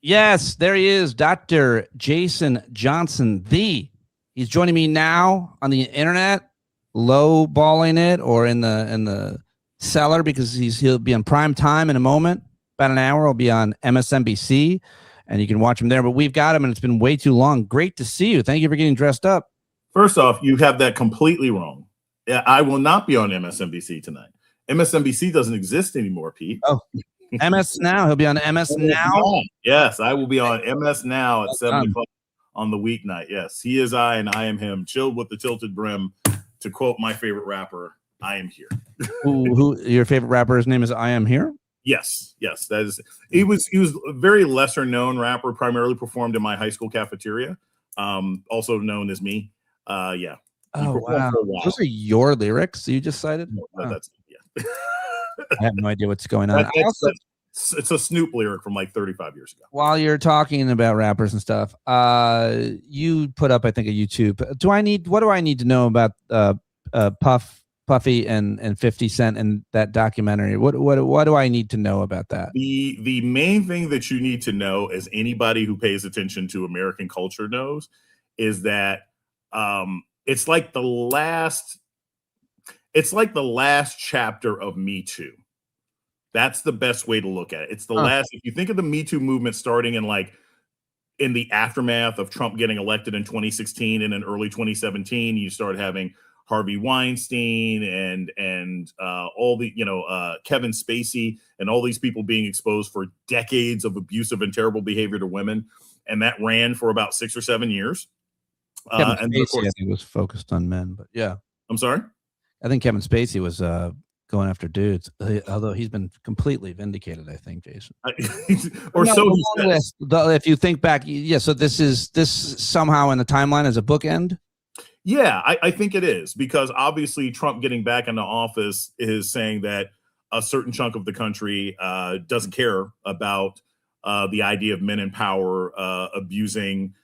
Yes, there he is, Dr. Jason Johnson. He's joining me now on the internet, low balling it or in the cellar because he'll be on prime time in a moment. About an hour, he'll be on MSNBC, and you can watch him there. But we've got him, and it's been way too long. Great to see you. Thank you for getting dressed up. First off, you have that completely wrong. I will not be on MSNBC tonight. MSNBC doesn't exist anymore, Pete. Oh, MS Now. He'll be on MS Now. Yes, I will be on MS Now at 7 o'clock on the weeknight. Yes, he is I and I am him. Chilled with the tilted brim. To quote my favorite rapper, I am here. Who your favorite rapper's name is? I Am Here. Yes, that is. He was a very lesser known rapper. Primarily performed in my high school cafeteria. Also known as me. Yeah. Oh wow, those are your lyrics you just cited. No, that's yeah. I have no idea what's going on. It's a Snoop lyric from like 35 years ago. While you're talking about rappers and stuff, you put up, I think, a YouTube. What do I need to know about Puffy and 50 Cent and that documentary? What do I need to know about that? The main thing that you need to know, as anybody who pays attention to American culture knows, is that it's like the last chapter of Me Too. That's the best way to look at it. It's the last. If you think of the Me Too movement starting in the aftermath of Trump getting elected in 2016 and in early 2017, you start having Harvey Weinstein and all the Kevin Spacey and all these people being exposed for decades of abusive and terrible behavior to women, and that ran for about 6 or 7 years. Kevin Spacey, of course, I think, was focused on men, but yeah. I'm sorry? I think Kevin Spacey was going after dudes, although he's been completely vindicated, I think, Jason. Or no, so he says. If you think back, yeah, so this somehow in the timeline as a bookend? Yeah, I think it is, because obviously Trump getting back into office is saying that a certain chunk of the country doesn't care about the idea of men in power abusing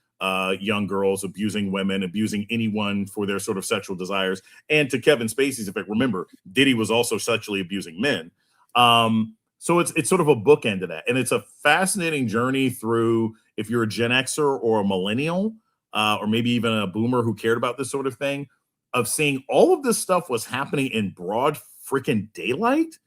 young girls, abusing women, abusing anyone for their sort of sexual desires. And to Kevin Spacey's effect, remember, Diddy was also sexually abusing men. So it's sort of a bookend to that. And it's a fascinating journey through, if you're a Gen Xer or a millennial, or maybe even a boomer who cared about this sort of thing, of seeing all of this stuff was happening in broad freaking daylight.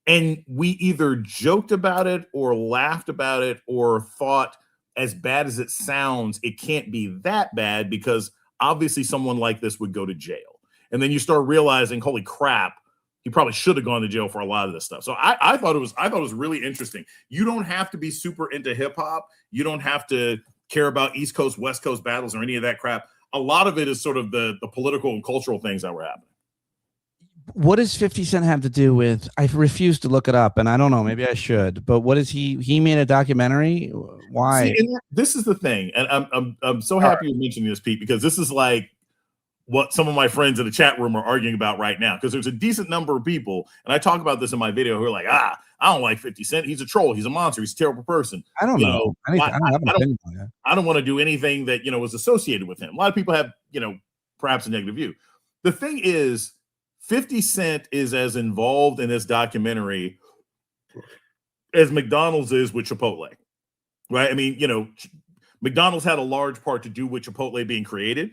And we either joked about it or laughed about it or thought, as bad as it sounds, it can't be that bad because obviously someone like this would go to jail. And then you start realizing, holy crap, he probably should have gone to jail for a lot of this stuff. So I thought it was really interesting. You don't have to be super into hip hop. You don't have to care about East Coast, West Coast battles or any of that crap. A lot of it is sort of the political and cultural things that were happening. What does 50 Cent have to do with? I refuse to look it up, and I don't know. Maybe I should. But what is he made a documentary? Why? See, and this is the thing, and I'm so happy you're mentioning this, Pete, because this is like what some of my friends in the chat room are arguing about right now. Because there's a decent number of people, and I talk about this in my video, who are like, I don't like 50 Cent. He's a troll. He's a monster. He's a terrible person. I don't know. I don't want to do anything that was associated with him. A lot of people have perhaps a negative view. The thing is, 50 Cent is as involved in this documentary as McDonald's is with Chipotle, right? I mean, McDonald's had a large part to do with Chipotle being created,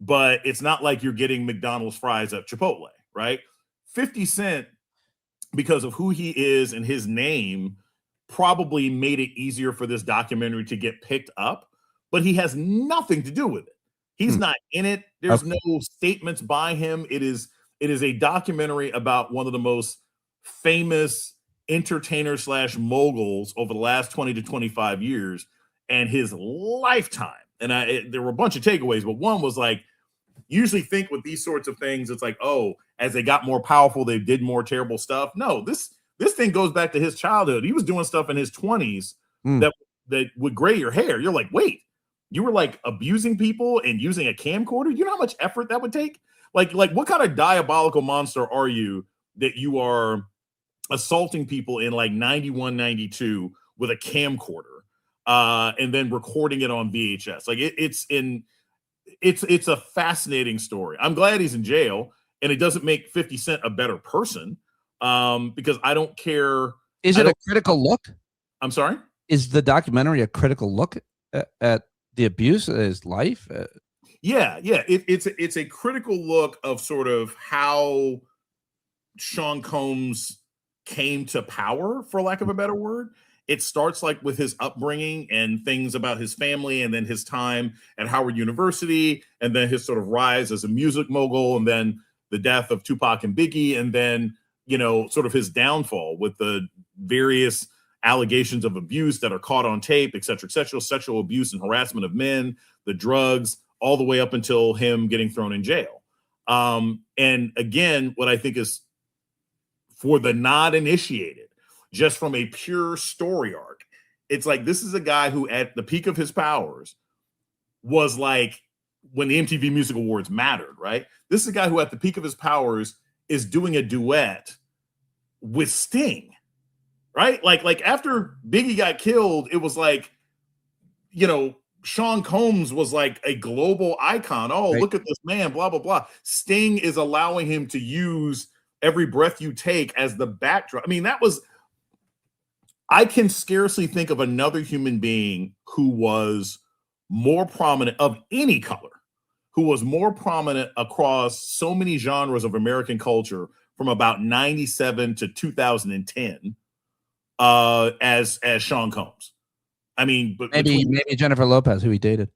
but it's not like you're getting McDonald's fries at Chipotle, right? 50 Cent, because of who he is and his name, probably made it easier for this documentary to get picked up, but he has nothing to do with it. He's not in it. There's no statements by him. It is a documentary about one of the most famous entertainers / moguls over the last 20 to 25 years and his lifetime. And there were a bunch of takeaways, but one was like, usually think with these sorts of things, it's like, oh, as they got more powerful, they did more terrible stuff. No, this thing goes back to his childhood. He was doing stuff in his 20s that would gray your hair. You're like, wait, you were like abusing people and using a camcorder? You know how much effort that would take? Like what kind of diabolical monster are you that you are assaulting people in like 91, 92 with a camcorder and then recording it on VHS? Like it's a fascinating story. I'm glad he's in jail, and it doesn't make 50 Cent a better person because I don't care. Is it a critical look? I'm sorry? Is the documentary a critical look at the abuse of his life? Yeah. It's a critical look of sort of how Sean Combs came to power, for lack of a better word. It starts like with his upbringing and things about his family, and then his time at Howard University, and then his sort of rise as a music mogul, and then the death of Tupac and Biggie, and then, you know, sort of his downfall with the various allegations of abuse that are caught on tape, et cetera, sexual abuse and harassment of men, the drugs, all the way up until him getting thrown in jail. And again, what I think is, for the not initiated, just from a pure story arc, it's like, this is a guy who at the peak of his powers was like, when the MTV Music Awards mattered, right? This is a guy who at the peak of his powers is doing a duet with Sting, right? Like after Biggie got killed, it was like, you know, Sean Combs was like a global icon. Oh, right. Look at this man, blah, blah, blah. Sting is allowing him to use Every Breath You Take as the backdrop. I mean, I can scarcely think of another human being who was more prominent, of any color, who was more prominent across so many genres of American culture from about 97 to 2010 as Sean Combs. I mean, but maybe Jennifer Lopez, who he dated.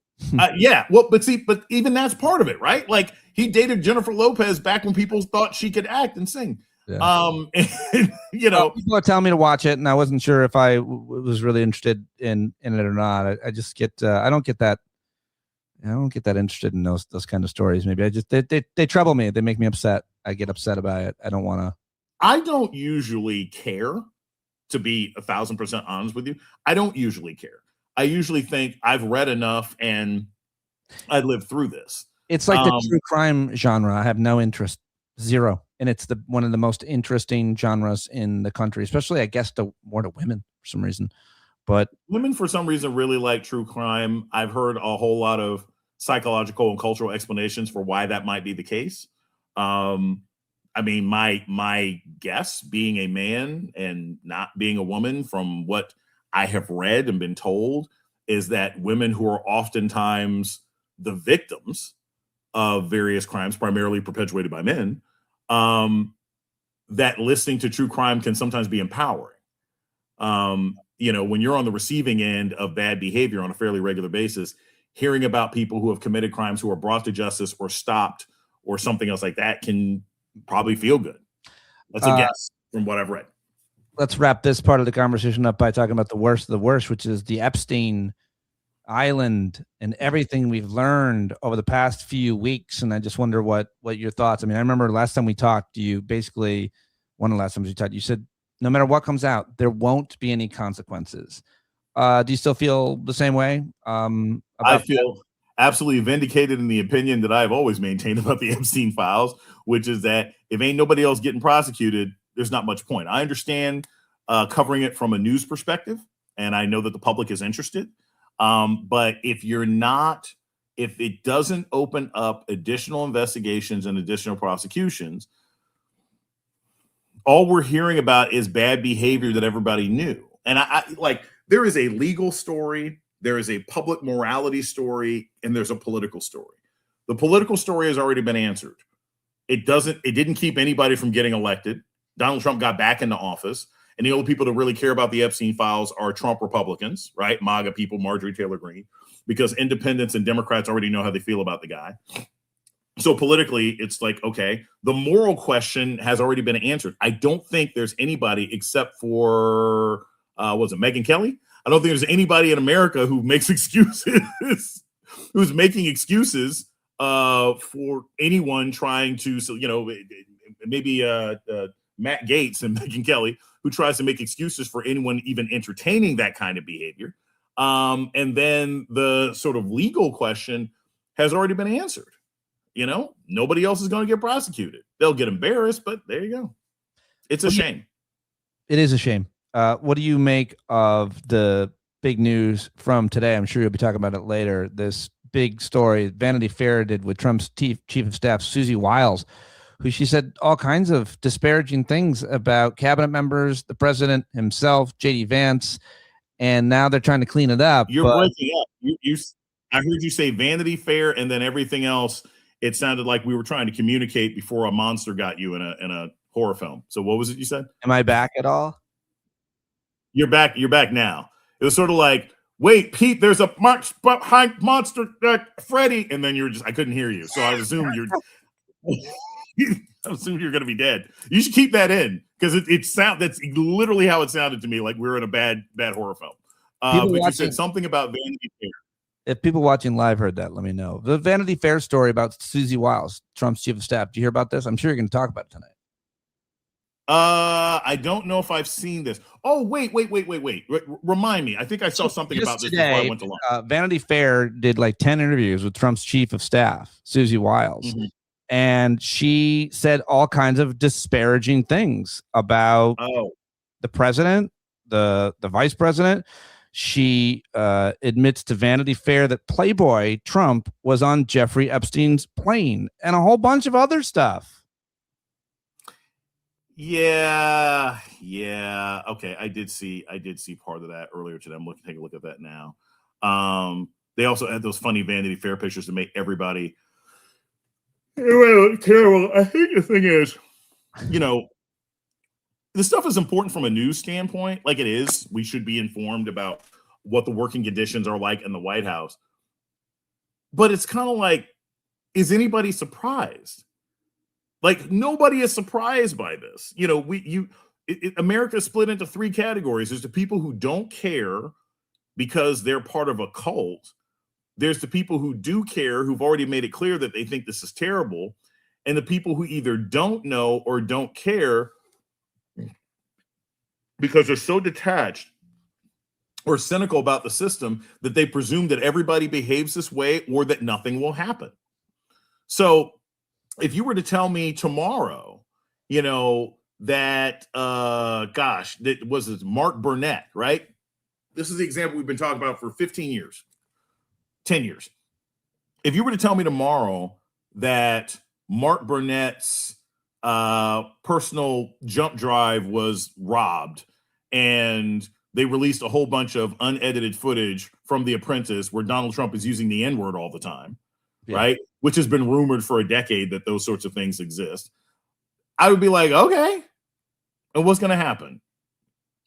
Yeah, well, but even that's part of it, right? Like, he dated Jennifer Lopez back when people thought she could act and sing. Yeah. And, you know, people are telling me to watch it, and I wasn't sure if I was really interested in it or not. I just get I don't get that interested in those kind of stories. Maybe they trouble me. They make me upset. I get upset about it. I don't want to. I don't usually care, to be 1,000% honest with you. I don't usually care. I usually think I've read enough and I lived through this. It's like the true crime genre. I have no interest, zero. And it's one of the most interesting genres in the country, especially, I guess, more to women for some reason. But women, for some reason, really like true crime. I've heard a whole lot of psychological and cultural explanations for why that might be the case. I mean, my guess, being a man and not being a woman, from what I have read and been told, is that women who are oftentimes the victims of various crimes, primarily perpetuated by men, that listening to true crime can sometimes be empowering. You know, when you're on the receiving end of bad behavior on a fairly regular basis, hearing about people who have committed crimes, who are brought to justice or stopped or something else like that, can probably feel good. That's a guess from what I've read. Let's wrap this part of the conversation up by talking about the worst of the worst, which is the Epstein Island and everything we've learned over the past few weeks. And I just wonder what your thoughts. I mean, I remember last time we talked, one of the last times we talked, you said, no matter what comes out, there won't be any consequences. Do you still feel the same way? I feel absolutely vindicated in the opinion that I've always maintained about the Epstein files, which is that if ain't nobody else getting prosecuted, there's not much point. I understand covering it from a news perspective, and I know that the public is interested. But if it doesn't open up additional investigations and additional prosecutions, all we're hearing about is bad behavior that everybody knew. And I like, there is a legal story, there is a public morality story, and there's a political story. The political story has already been answered. It didn't keep anybody from getting elected. Donald Trump got back into office, and the only people that really care about the Epstein files are Trump Republicans, right? MAGA people, Marjorie Taylor Greene, because independents and Democrats already know how they feel about the guy. So politically, it's like, okay, the moral question has already been answered. I don't think there's anybody except for, Megyn Kelly? I don't think there's anybody in America who makes excuses, who's making excuses for anyone trying to, maybe Matt Gaetz and Megyn Kelly, who tries to make excuses for anyone even entertaining that kind of behavior. And then the sort of legal question has already been answered. You know, nobody else is going to get prosecuted. They'll get embarrassed, but there you go. It's a shame. It is a shame. What do you make of the big news from today? I'm sure you'll be talking about it later. This big story Vanity Fair did with Trump's chief of staff, Susie Wiles, who she said all kinds of disparaging things about cabinet members, the president himself, J.D. Vance, and now they're trying to clean it up. You're breaking up. I heard you say Vanity Fair, and then everything else. It sounded like we were trying to communicate before a monster got you in a horror film. So what was it you said? Am I back at all? You're back. You're back now. It was sort of like, wait, Pete, there's a march behind monster, Freddy, and then I couldn't hear you. So I assumed you're going to be dead. You should keep that in because that's literally how it sounded to me, like we were in a bad horror film. But you said something about Vanity Fair. If people watching live heard that, let me know. The Vanity Fair story about Susie Wiles, Trump's chief of staff. Do you hear about this? I'm sure you're going to talk about it tonight. I don't know if I've seen this. Oh, wait. Remind me. I think I saw something about this today, before I went to lunch. Vanity Fair did like 10 interviews with Trump's chief of staff, Susie Wiles. Mm-hmm. And she said all kinds of disparaging things about the president, the vice president. She admits to Vanity Fair that Playboy Trump was on Jeffrey Epstein's plane and a whole bunch of other stuff. Yeah. Okay, I did see part of that earlier today. I'm take a look at that now. They also had those funny Vanity Fair pictures to make everybody terrible. I think the thing is, this stuff is important from a news standpoint. Like it is. We should be informed about what the working conditions are like in the White House. But it's kind of like, is anybody surprised? Like nobody is surprised by this. America is split into three categories. There's the people who don't care because they're part of a cult. There's the people who do care, who've already made it clear that they think this is terrible. And the people who either don't know or don't care because they're so detached or cynical about the system that they presume that everybody behaves this way or that nothing will happen. So if you were to tell me tomorrow, that, that was Mark Burnett, right? This is the example we've been talking about for 15 years, 10 years. If you were to tell me tomorrow that Mark Burnett's personal jump drive was robbed and they released a whole bunch of unedited footage from The Apprentice where Donald Trump is using the N-word all the time, right? Which has been rumored for a decade that those sorts of things exist. I would be like, okay. And what's going to happen?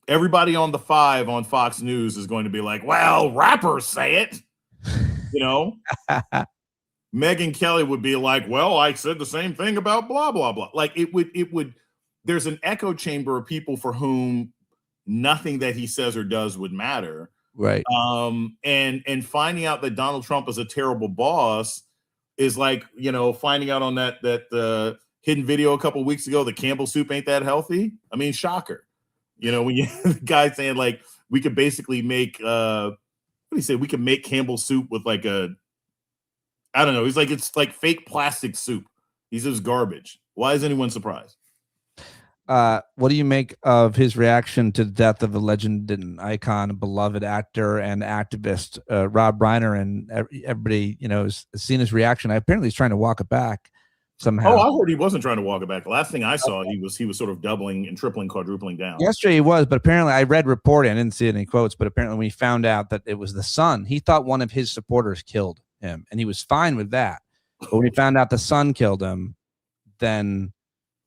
Everybody on the 5 on Fox News is going to be like, well, rappers say it. Megyn Kelly would be like, well, I said the same thing about blah, blah, blah. Like it would, there's an echo chamber of people for whom nothing that he says or does would matter. Right. And finding out that Donald Trump is a terrible boss is like, finding out on that hidden video a couple of weeks ago, the Campbell soup ain't that healthy. I mean, shocker. When you the guy saying like, we could basically make, what do you say? We could make Campbell soup with like I don't know. He's like, it's like fake plastic soup. He says garbage. Why is anyone surprised? What do you make of his reaction to the death of a legend and icon, beloved actor and activist, Rob Reiner? And everybody, has seen his reaction. Apparently he's trying to walk it back somehow. Oh, I heard he wasn't trying to walk it back. The last thing I saw, he was sort of doubling and tripling, quadrupling down. Yesterday he was, but apparently I read reporting. I didn't see any quotes, but apparently when he found out that it was the son, he thought one of his supporters killed him, and he was fine with that. But when he found out the son killed him, then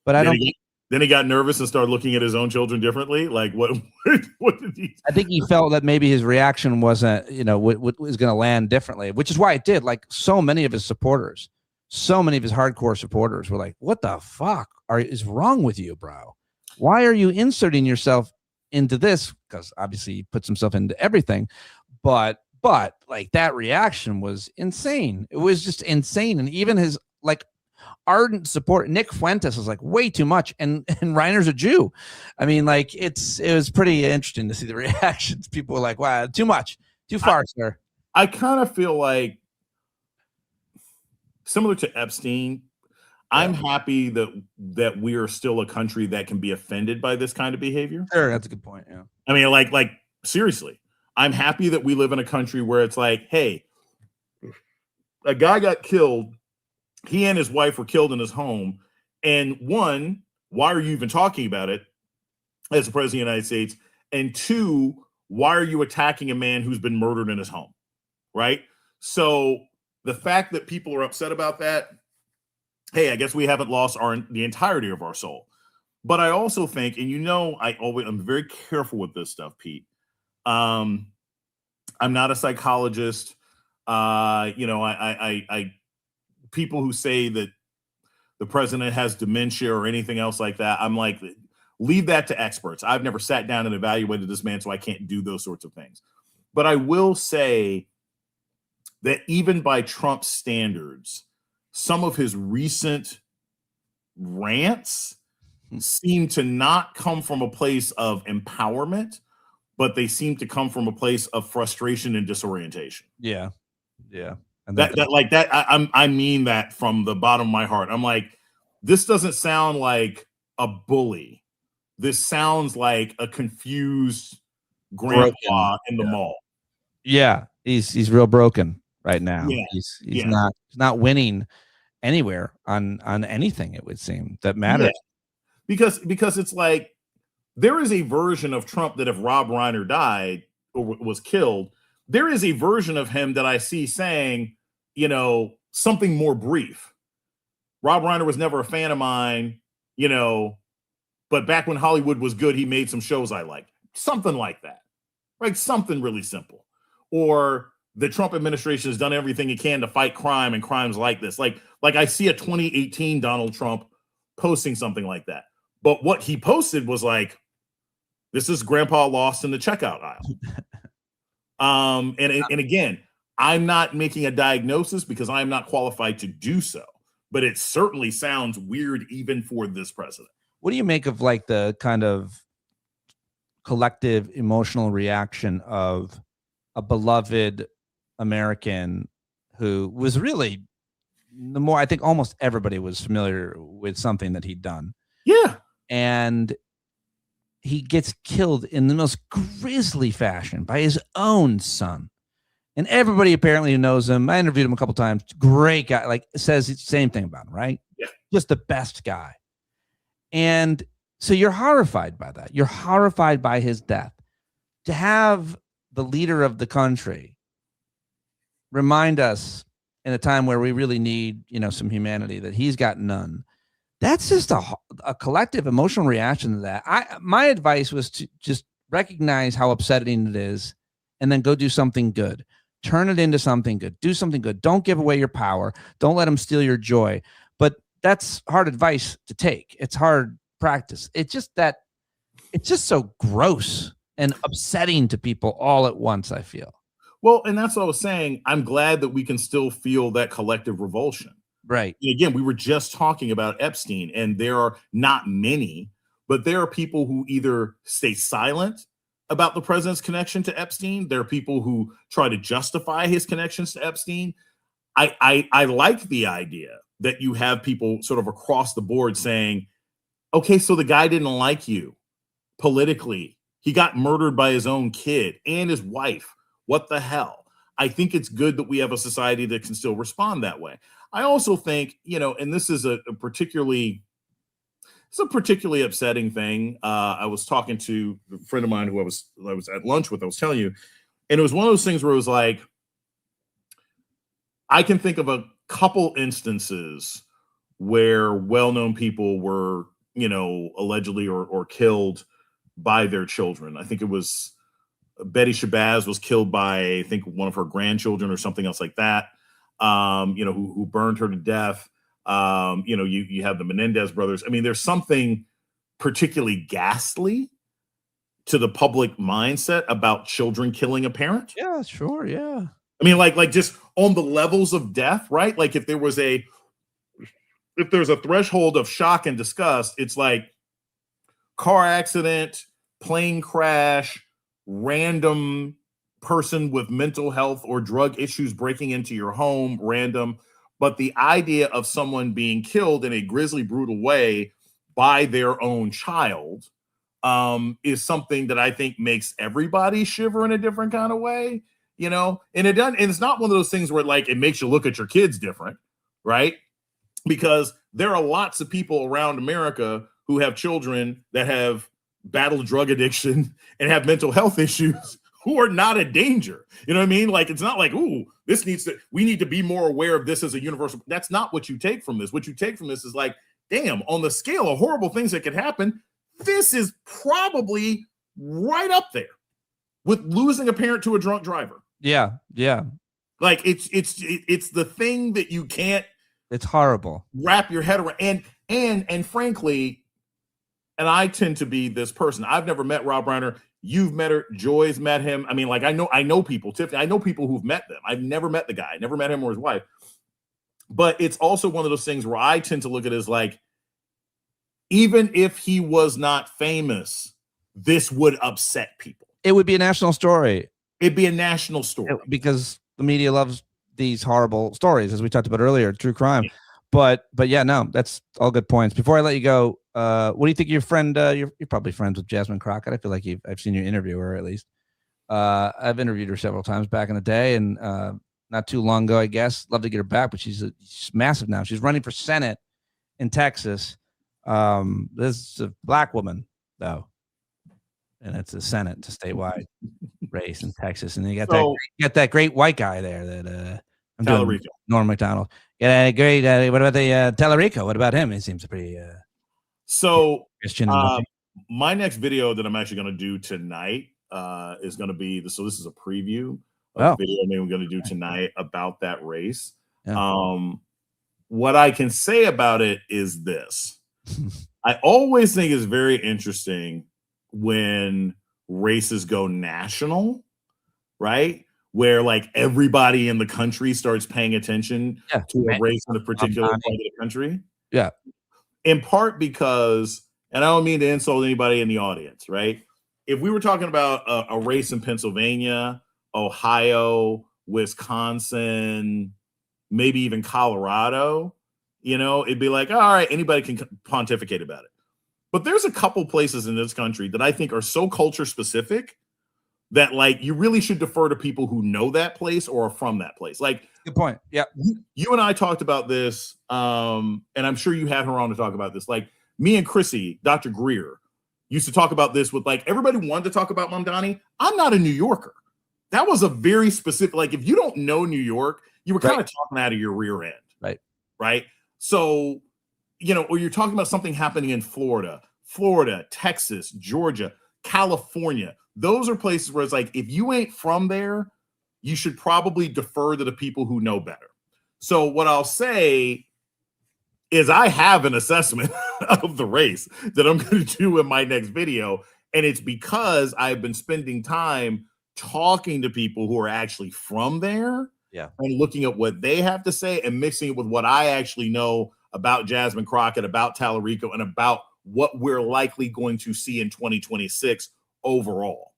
he got nervous and started looking at his own children differently. Like what did he? I think he felt that maybe his reaction wasn't, what was going to land differently, which is why it did. Like so many of his supporters, so many of his hardcore supporters were like, "What the fuck is wrong with you, bro? Why are you inserting yourself into this?" Because obviously he puts himself into everything, but like that reaction was insane. It was just insane, and even his like ardent support, Nick Fuentes, was like way too much, and Reiner's a Jew. I mean, like it was pretty interesting to see the reactions. People were like, "Wow, too much, too far, sir." I kind of feel like similar to Epstein. I'm happy that we are still a country that can be offended by this kind of behavior. Sure, that's a good point. Yeah, I mean, like seriously. I'm happy that we live in a country where it's like, hey, a guy got killed. He and his wife were killed in his home. And one, why are you even talking about it as the president of the United States? And two, why are you attacking a man who's been murdered in his home? Right? So the fact that people are upset about that, hey, I guess we haven't lost the entirety of our soul. But I also think, and I'm very careful with this stuff, Pete. I'm not a psychologist. I people who say that the president has dementia or anything else like that, I'm like, leave that to experts. I've never sat down and evaluated this man, so I can't do those sorts of things. But I will say that even by Trump's standards, some of his recent rants seem to not come from a place of empowerment, but they seem to come from a place of frustration and disorientation. Yeah. And I mean that from the bottom of my heart. I'm like, this doesn't sound like a bully. This sounds like a confused grandpa in the mall. Yeah, he's real broken right now. Yeah. He's not winning anywhere on anything, it would seem, that matters. Yeah. Because it's like there is a version of Trump that if Rob Reiner died or was killed, there is a version of him that I see saying, something more brief. Rob Reiner was never a fan of mine, but back when Hollywood was good, he made some shows I liked. Something like that, right? Something really simple. Or the Trump administration has done everything it can to fight crime and crimes like this. Like I see a 2018 Donald Trump posting something like that. But what he posted was like, this is grandpa lost in the checkout aisle. And again, I'm not making a diagnosis because I'm not qualified to do so, but it certainly sounds weird even for this president. What do you make of like the kind of collective emotional reaction of a beloved American who was really I think almost everybody was familiar with something that he'd done. Yeah. And he gets killed in the most grisly fashion by his own son. And everybody apparently who knows him, I interviewed him a couple times, great guy, like says the same thing about him, right? Yeah. Just the best guy. And so you're horrified by that. You're horrified by his death. To have the leader of the country remind us in a time where we really need, some humanity, that he's got none. That's just a collective emotional reaction to that. My advice was to just recognize how upsetting it is and then go do something good. Turn it into something good. Do something good. Don't give away your power. Don't let them steal your joy. But that's hard advice to take. It's hard practice. It's just so gross and upsetting to people all at once, I feel. Well, and that's what I was saying. I'm glad that we can still feel that collective revulsion. Right. And again, we were just talking about Epstein, and there are not many, but there are people who either stay silent about the president's connection to Epstein. There are people who try to justify his connections to Epstein. I like the idea that you have people sort of across the board saying, okay, so the guy didn't like you politically. He got murdered by his own kid and his wife. What the hell? I think it's good that we have a society that can still respond that way. I also think, and this is a particularly upsetting thing. I was talking to a friend of mine who I was at lunch with, I was telling you, and it was one of those things where it was like, I can think of a couple instances where well-known people were, allegedly or killed by their children. I think it was Betty Shabazz was killed by, I think, one of her grandchildren or something else like that, who burned her to death. You have the Menendez brothers. I mean, there's something particularly ghastly to the public mindset about children killing a parent. Yeah, sure. Yeah. I mean, like just on the levels of death, right? Like if there's a threshold of shock and disgust, it's like car accident, plane crash, random person with mental health or drug issues breaking into your home, random. But the idea of someone being killed in a grisly, brutal way by their own child is something that I think makes everybody shiver in a different kind of way, and it's not one of those things where like it makes you look at your kids different, right? Because there are lots of people around America who have children that have battled drug addiction and have mental health issues who are not a danger. You know what I mean? Like, it's not like, ooh, we need to be more aware of this as a universal. That's not what you take from this. What you take from this is like, damn, on the scale of horrible things that could happen, this is probably right up there with losing a parent to a drunk driver. Yeah. Yeah. Like it's the thing that you can't. It's horrible. Wrap your head around. And frankly, and I tend to be this person. I've never met Rob Reiner. You've met her. Joy's met him. I mean, like, I know people. Tiffany, I know people who've met them. I've never met the guy. Never met him or his wife. But it's also one of those things where I tend to look at it as like, even if he was not famous, this would upset people. It would be a national story. It'd be a national story. Because the media loves these horrible stories, as we talked about earlier, true crime. Yeah. But yeah, no, that's all good points. Before I let you go, what do you think of your friend? You're probably friends with Jasmine Crockett. I feel like I've seen you interview her at least. I've interviewed her several times back in the day, and not too long ago, I guess. Love to get her back, but she's massive now. She's running for Senate in Texas. This is a black woman though, and it's a Senate, it's a statewide race in Texas, and you got that great white guy there that Tallarico. Norm Macdonald. Yeah, great. What about the Tallarico? What about him? He seems pretty Christian. My next video that I'm actually going to do tonight is going to be this is a preview of the video I'm going to do tonight about that race. Yeah. What I can say about it is this. I always think it's very interesting when races go national, right? Where like everybody in the country starts paying attention to a race in a particular part of the country. Yeah. In part because, and I don't mean to insult anybody in the audience, right? If we were talking about a race in Pennsylvania, Ohio, Wisconsin, maybe even Colorado, it'd be like, all right, anybody can pontificate about it. But there's a couple places in this country that I think are so culture specific that like you really should defer to people who know that place or are from that place. Like, good point. Yeah. You and I talked about this, and I'm sure you had her on to talk about this. Like me and Chrissy, Dr. Greer, used to talk about this with like everybody wanted to talk about Mamdani. I'm not a New Yorker. That was a very specific, like if you don't know New York, you were kind of talking out of your rear end. Right. So, or you're talking about something happening in Florida, Texas, Georgia, California. Those are places where it's like, if you ain't from there, you should probably defer to the people who know better. So what I'll say is I have an assessment of the race that I'm going to do in my next video. And it's because I've been spending time talking to people who are actually from there. Yeah. And looking at what they have to say and mixing it with what I actually know about Jasmine Crockett, about Tallarico, and about what we're likely going to see in 2026 overall.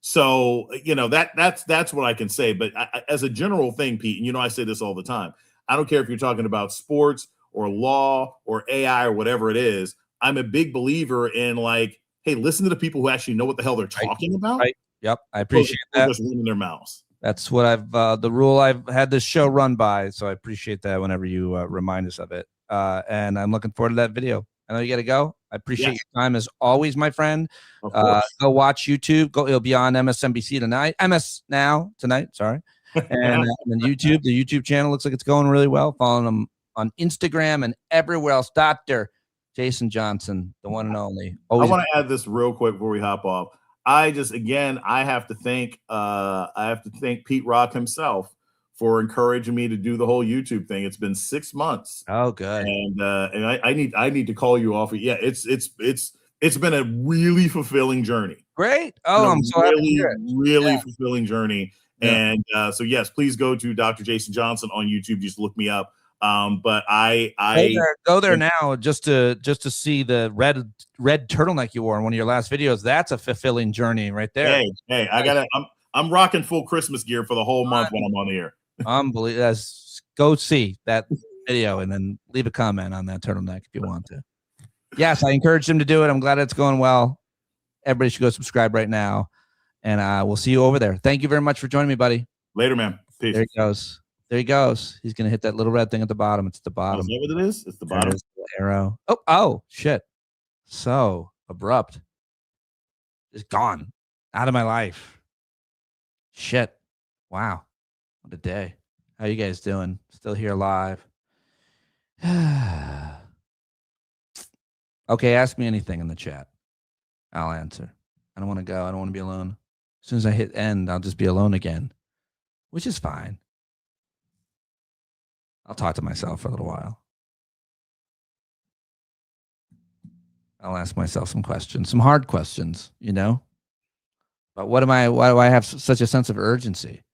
So, that's what I can say. But as a general thing, Pete, and I say this all the time, I don't care if you're talking about sports or law or AI or whatever it is. I'm a big believer in like, hey, listen to the people who actually know what the hell they're talking about. Right. Yep. I appreciate that. Just running their mouths. That's what the rule I've had this show run by. So I appreciate that whenever you remind us of it. And I'm looking forward to that video. I know you got to go. I appreciate your time as always, my friend. Go watch YouTube. It'll be on MSNBC tonight. MS Now tonight. Sorry. And then YouTube, the YouTube channel looks like it's going really well. Following them on Instagram and everywhere else. Dr. Jason Johnson, the one and only. Always. I want to add this real quick before we hop off. I have to thank Pete Rock himself for encouraging me to do the whole YouTube thing. It's been 6 months. Oh, good. And I need to call you off. Yeah, it's been a really fulfilling journey. Great. Oh, I'm so happy. Really fulfilling journey. Yeah. And so yes, please go to Dr. Jason Johnson on YouTube. Just look me up. But I go there now just to see the red turtleneck you wore in one of your last videos. That's a fulfilling journey right there. Hey, I'm rocking full Christmas gear for the whole month when I'm on the air. Unbelievable. Go see that video and then leave a comment on that turtleneck if you want to. Yes, I encouraged him to do it. I'm glad it's going well. Everybody should go subscribe right now, and we'll see you over there. Thank you very much for joining me, buddy. Later, man. Peace. There he goes. There he goes. He's gonna hit that little red thing at the bottom. It's the bottom. Is that what it is? It's the bottom. The arrow. Oh, shit. So abrupt. Just gone out of my life. Shit. Wow. What a day. How you guys doing? Still here live? Okay, ask me anything in the chat. I'll answer. I don't want to go. I don't want to be alone. As soon as I hit end, I'll just be alone again, which is fine. I'll talk to myself for a little while. I'll ask myself some questions, some hard questions, you know? But why do I have such a sense of urgency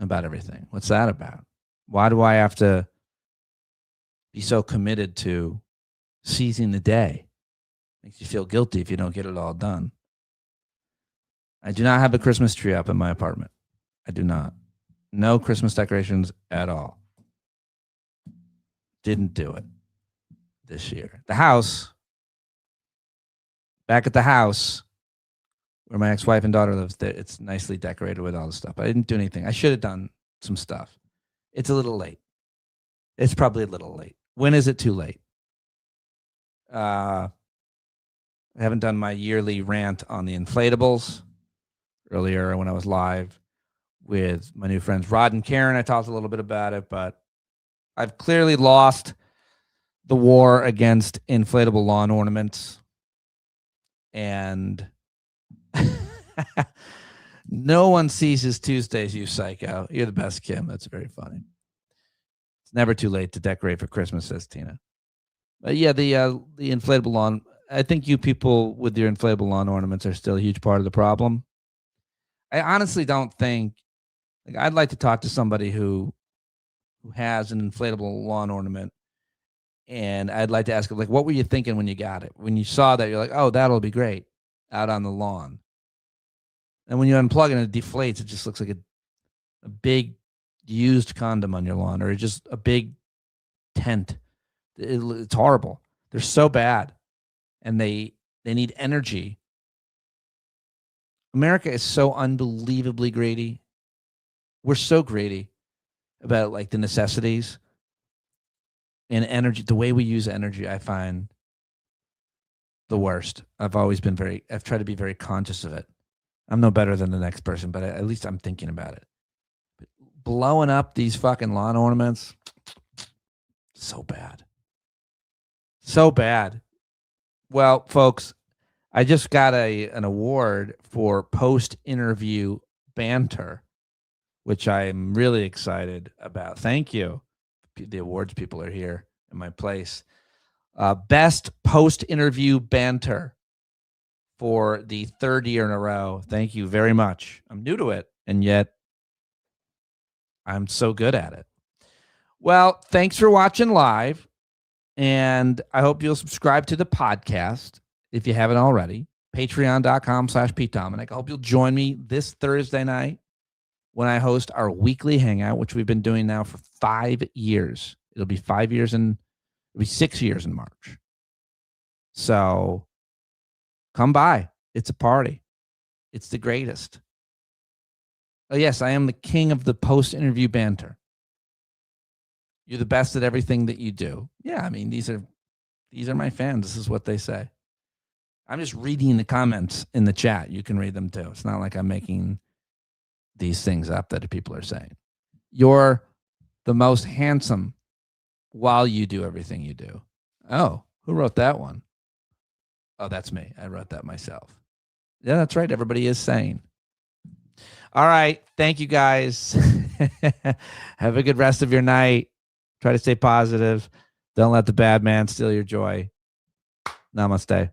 about everything? What's that about? Why do I have to be so committed to seizing the day? Makes you feel guilty if you don't get it all done. I do not have a Christmas tree up in my apartment. I do not. No Christmas decorations at all. Didn't do it this year. The house, back at the house where my ex-wife and daughter lives, it's nicely decorated with all the stuff. I didn't do anything. I should have done some stuff. It's a little late. It's probably a little late. When is it too late? I haven't done my yearly rant on the inflatables. Earlier when I was live with my new friends Rod and Karen, I talked a little bit about it, but I've clearly lost the war against inflatable lawn ornaments. And no one seizes Tuesdays, you psycho. You're the best, Kim. That's very funny. It's never too late to decorate for Christmas, says Tina. But yeah, the inflatable lawn, I think you people with your inflatable lawn ornaments are still a huge part of the problem. I honestly don't think, like, I'd like to talk to somebody who has an inflatable lawn ornament, and I'd like to ask them, like, what were you thinking when you got it? When you saw that, you're like, oh, that'll be great out on the lawn. And when you unplug it and it deflates, it just looks like a big used condom on your lawn, or just a big tent. It's horrible. They're so bad, and they need energy. America is so unbelievably greedy. We're so greedy about, like, the necessities and energy. The way we use energy, I find the worst. I've tried to be very conscious of it. I'm no better than the next person, but at least I'm thinking about it. But blowing up these fucking lawn ornaments, so bad. So bad. Well, folks, I just got an award for post-interview banter, which I'm really excited about. Thank you. The awards people are here in my place. Best post-interview banter for the third year in a row. Thank you very much. I'm new to it, and yet I'm so good at it. Well, thanks for watching live, and I hope you'll subscribe to the podcast if you haven't already. Patreon.com/PeteDominic. I hope you'll join me this Thursday night when I host our weekly hangout, which we've been doing now for 5 years. It'll be 5 years it'll be 6 years in March. So come by. It's a party. It's the greatest. Oh, yes, I am the king of the post-interview banter. You're the best at everything that you do. Yeah, I mean, these are my fans. This is what they say. I'm just reading the comments in the chat. You can read them too. It's not like I'm making these things up that people are saying. You're the most handsome while you do everything you do. Oh, who wrote that one? Oh, that's me. I wrote that myself. Yeah, that's right. Everybody is saying. All right. Thank you, guys. Have a good rest of your night. Try to stay positive. Don't let the bad man steal your joy. Namaste.